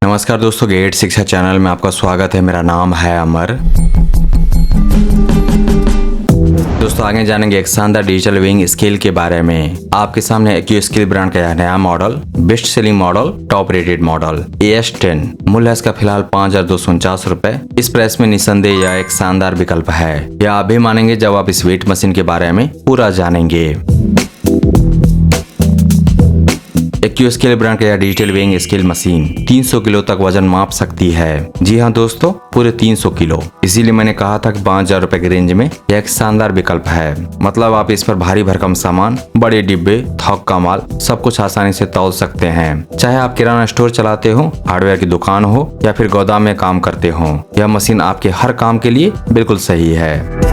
नमस्कार दोस्तों, गेट शिक्षा चैनल में आपका स्वागत है। मेरा नाम है अमर। दोस्तों आगे जानेंगे एक शानदार डिजिटल वेइंग स्केल के बारे में। आपके सामने एक्यूस्केल ब्रांड का यह नया model, best selling model, top rated model AS10। मूल्य इसका फिलहाल 5249 रुपए। इस प्राइस में निस्संदेह यह एक शानदार विकल्प है। यह आप भी मानेंगे जब आप इस वेट मशीन के बारे में पूरा जानेंगे। एक्यूस्केल ब्रांड का यह digital weighing scale machine 300 kilo तक वजन माप सकती है। जी हाँ दोस्तों, पूरे 300 किलो। इसीलिए मैंने कहा था कि 5000 रुपए की रेंज में यह एक शानदार विकल्प है। मतलब आप इस पर भारी भरकम सामान, बड़े डिब्बे, थोक का माल सब कुछ आसानी से तौल सकते हैं। चाहे आप किराना स्टोर चलाते हो, हार्डवेयर की दुकान हो या फिर गोदाम में काम करते हो, यह मशीन आपके हर काम के लिए बिल्कुल सही है।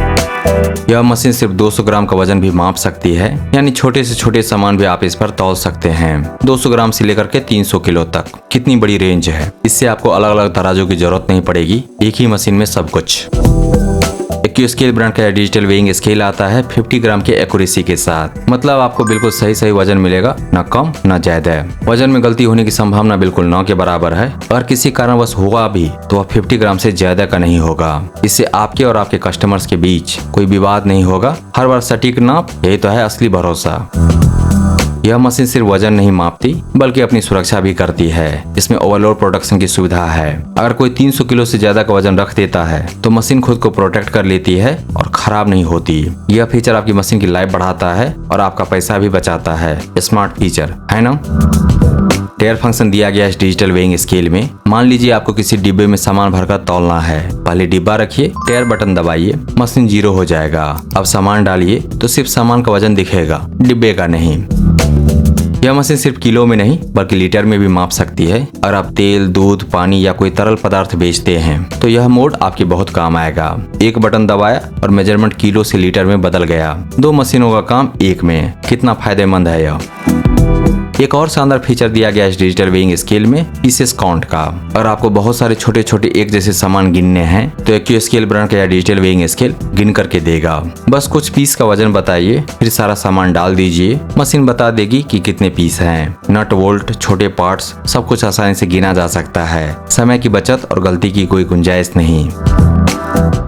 यह मशीन सिर्फ 200 ग्राम का वजन भी माप सकती है, यानी छोटे से छोटे सामान भी आप इस पर तौल सकते हैं। 200 ग्राम से लेकर के 300 किलो तक। कितनी बड़ी रेंज है। इससे आपको अलग अलग तराजू की जरूरत नहीं पड़ेगी, एक ही मशीन में सब कुछ। एक्यूस्केल ब्रांड का डिजिटल वेइंग स्केल आता है 50 ग्राम के एक्यूरेसी के साथ। मतलब आपको बिल्कुल सही वजन मिलेगा, न कम न ज्यादा। वजन में गलती होने की संभावना बिल्कुल 9 के बराबर है। अगर किसी कारणवश होगा भी तो वह 50 ग्राम से ज्यादा का नहीं होगा। इससे आपके और आपके कस्टमर्स के बीच कोई विवाद नहीं होगा। हर बार सटीक नाप, यही तो है असली भरोसा। यह मशीन सिर्फ वजन नहीं मापती बल्कि अपनी सुरक्षा भी करती है। इसमें ओवरलोड प्रोटेक्शन की सुविधा है। अगर कोई 300 किलो से ज्यादा का वजन रख देता है तो मशीन खुद को प्रोटेक्ट कर लेती है और खराब नहीं होती। यह फीचर आपकी मशीन की लाइफ बढ़ाता है और आपका पैसा भी बचाता है। स्मार्ट फीचर है ना। टेयर फंक्शन दिया गया इस डिजिटल वेइंग स्केल में। मान लीजिए आपको किसी डिब्बे में सामान भरकर तौलना है। पहले डिब्बा रखिए, टेयर बटन दबाइए, मशीन 0 हो जाएगा। अब सामान डालिए तो सिर्फ सामान का वजन दिखेगा, डिब्बे का नहीं। यह मशीन सिर्फ किलो में नहीं बल्कि लीटर में भी माप सकती है। अगर आप तेल, दूध, पानी या कोई तरल पदार्थ बेचते हैं तो यह मोड आपके बहुत काम आएगा। एक बटन दबाया और मेजरमेंट किलो से लीटर में बदल गया। 2 मशीनों का काम एक में। कितना फायदेमंद है यह। एक और शानदार फीचर दिया गया इस डिजिटल वेइंग स्केल में, पीसेस काउंट का। अगर आपको बहुत सारे छोटे छोटे एक जैसे सामान गिनने हैं तो एक्यूस्केल ब्रांड का यह डिजिटल वेइंग स्केल गिन करके देगा। बस कुछ पीस का वजन बताइए, फिर सारा सामान डाल दीजिए। मशीन बता देगी कि कितने पीस हैं। नट बोल्ट, छोटे पार्ट्स सब कुछ आसानी से गिना जा सकता है। समय की बचत और गलती की कोई गुंजाइश नहीं।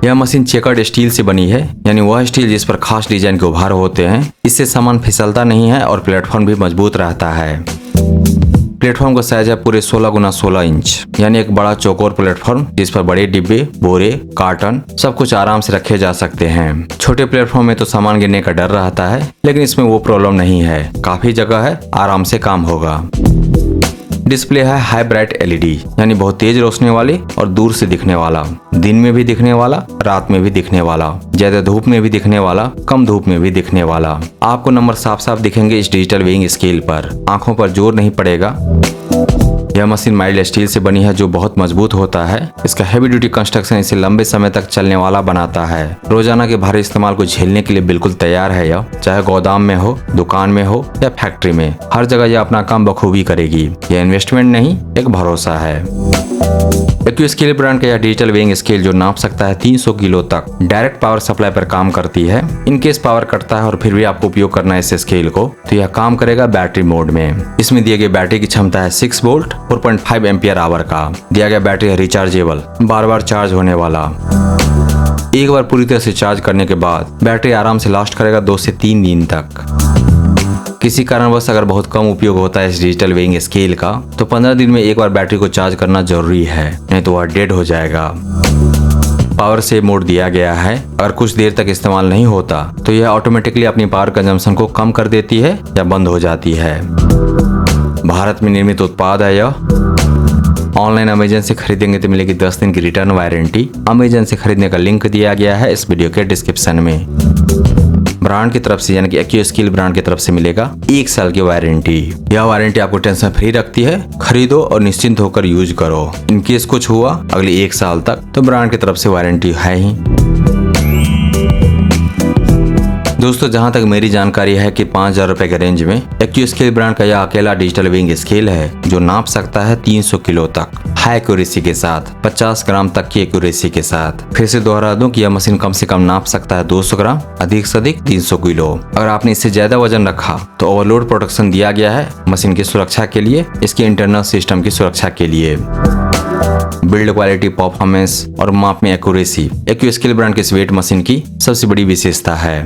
यह मशीन चेकर्ड स्टील से बनी है, यानी वह स्टील जिस पर खास डिजाइन के उभार होते हैं। इससे सामान फिसलता नहीं है और प्लेटफॉर्म भी मजबूत रहता है। प्लेटफॉर्म का साइज है पूरे 16 गुना 16 इंच, यानी एक बड़ा चौकोर प्लेटफॉर्म जिस पर बड़े डिब्बे, बोरे, कार्टन सब कुछ आराम से रखे जा सकते हैं। छोटे प्लेटफॉर्म में तो सामान गिरने का डर रहता है, लेकिन इसमें वो प्रॉब्लम नहीं है। काफी जगह है, आराम से काम होगा। डिस्प्ले है हाई ब्राइट LED, यानी बहुत तेज रोशनी वाली और दूर से दिखने वाला। दिन में भी दिखने वाला, रात में भी दिखने वाला, ज्यादा धूप में भी दिखने वाला, कम धूप में भी दिखने वाला। आपको नंबर साफ साफ दिखेंगे इस डिजिटल वेइंग स्केल पर। आंखों पर जोर नहीं पड़ेगा। यह मशीन माइल्ड स्टील से बनी है जो बहुत मजबूत होता है। इसका हेवी ड्यूटी कंस्ट्रक्शन इसे लंबे समय तक चलने वाला बनाता है। रोजाना के भारी इस्तेमाल को झेलने के लिए बिल्कुल तैयार है यह। चाहे गोदाम में हो, दुकान में हो या फैक्ट्री में, हर जगह यह अपना काम बखूबी करेगी। यह इन्वेस्टमेंट नहीं, एक भरोसा है। एक्यूस्केल ब्रांड का यह डिजिटल वेइंग स्केल जो नाप सकता है 300 किलो तक, डायरेक्ट पावर सप्लाई पर काम करती है। इनकेस पावर कटता है और फिर भी आपको उपयोग करना है इस स्केल को, तो यह काम करेगा बैटरी मोड में। इसमें दिए गए बैटरी की क्षमता है 6 वोल्ट 4.5 एम्पियर आवर का। दिया गया बैटरी है रिचार्जेबल, बार बार चार्ज होने वाला। एक बार पूरी तरह से चार्ज करने के बाद बैटरी आराम से लास्ट करेगा 2 से 3 दिन तक। किसी कारणवश अगर बहुत कम उपयोग होता है इस डिजिटल वेइंग स्केल का, तो 15 दिन में एक बार बैटरी को चार्ज करना जरूरी है, नहीं तो वह डेड हो जाएगा। पावर सेव मोड दिया गया है। अगर कुछ देर तक इस्तेमाल नहीं होता तो यह ऑटोमेटिकली अपनी पावर कंजम्पशन को कम कर देती है या बंद हो जाती है। भारत में निर्मित उत्पाद है यह। ऑनलाइन अमेजन से खरीदेंगे तो मिलेगी 10 दिन की रिटर्न वारंटी। अमेजन से खरीदने का लिंक दिया गया है इस वीडियो के डिस्क्रिप्शन में। ब्रांड की तरफ से यानी कि एक्यूस्केल ब्रांड की तरफ से मिलेगा 1 साल की वारंटी। यह वारंटी आपको टेंशन फ्री रखती है। खरीदो और निश्चिंत होकर यूज करो। इनकेस कुछ हुआ अगले 1 साल तक तो ब्रांड की तरफ से वारंटी है ही। दोस्तों जहां तक मेरी जानकारी है कि 5000 रुपए के रेंज में एक्यूस्केल ब्रांड का यह अकेला डिजिटल वेइंग स्केल है जो नाप सकता है 300 किलो तक। हाई एक्यूरेसी के साथ 50 ग्राम तक की एक्यूरेसी के साथ। फिर से दोहरा दूं कि यह मशीन कम से कम नाप सकता है 200 ग्राम, अधिक से अधिक 300 किलो। अगर आपने इससे ज्यादा वजन रखा तो ओवरलोड प्रोटेक्शन दिया गया है मशीन की सुरक्षा के लिए, इसके इंटरनल सिस्टम की सुरक्षा के लिए। बिल्ड क्वालिटी, परफॉर्मेंस और माप में एक्यूरेसी एक्यूस्केल ब्रांड के इस वेट मशीन की सबसे बड़ी विशेषता है।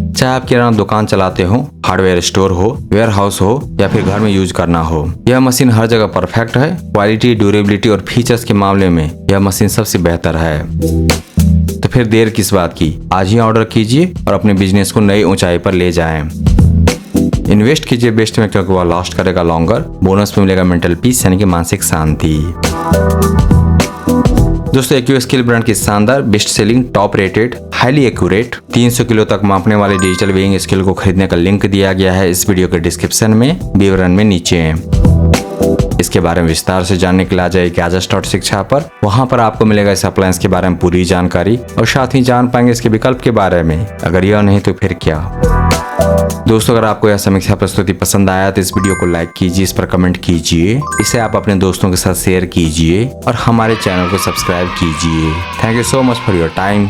चाहे आप किराना दुकान चलाते हो, हार्डवेयर स्टोर हो, वेयर हाउस हो या फिर घर में यूज करना हो, यह मशीन हर जगह परफेक्ट है। क्वालिटी, ड्यूरेबिलिटी और फीचर्स के मामले में यह मशीन सबसे बेहतर है। तो फिर देर किस बात की, आज ही ऑर्डर कीजिए और अपने बिजनेस को नई ऊंचाई पर ले जाएं। इन्वेस्ट कीजिए बेस्ट में, क्योंकि वह लास्ट करेगा लॉन्गर। बोनस में मिलेगा मेंटल पीस यानी कि मानसिक शांति। दोस्तों, एक्यूस्केल ब्रांड की शानदार, best selling, top rated, highly accurate 300 kilo तक मापने वाले डिजिटल वेइंग स्केल को खरीदने का लिंक दिया गया है इस वीडियो के डिस्क्रिप्शन में, विवरण में नीचे। इसके बारे में विस्तार से जानने के लिए आ जाइए Gazas.शिक्षा पर। वहां पर आपको मिलेगा इस अप्लायंस के बारे में पूरी जानकारी और साथ ही जान पाएंगे इसके विकल्प के बारे में। अगर यह नहीं तो फिर क्या। दोस्तों, अगर आपको यह समीक्षा प्रस्तुति पसंद आया तो इस वीडियो को लाइक कीजिए, इस पर कमेंट कीजिए, इसे आप अपने दोस्तों के साथ शेयर कीजिए और हमारे चैनल को सब्सक्राइब कीजिए। Thank you so much for your time.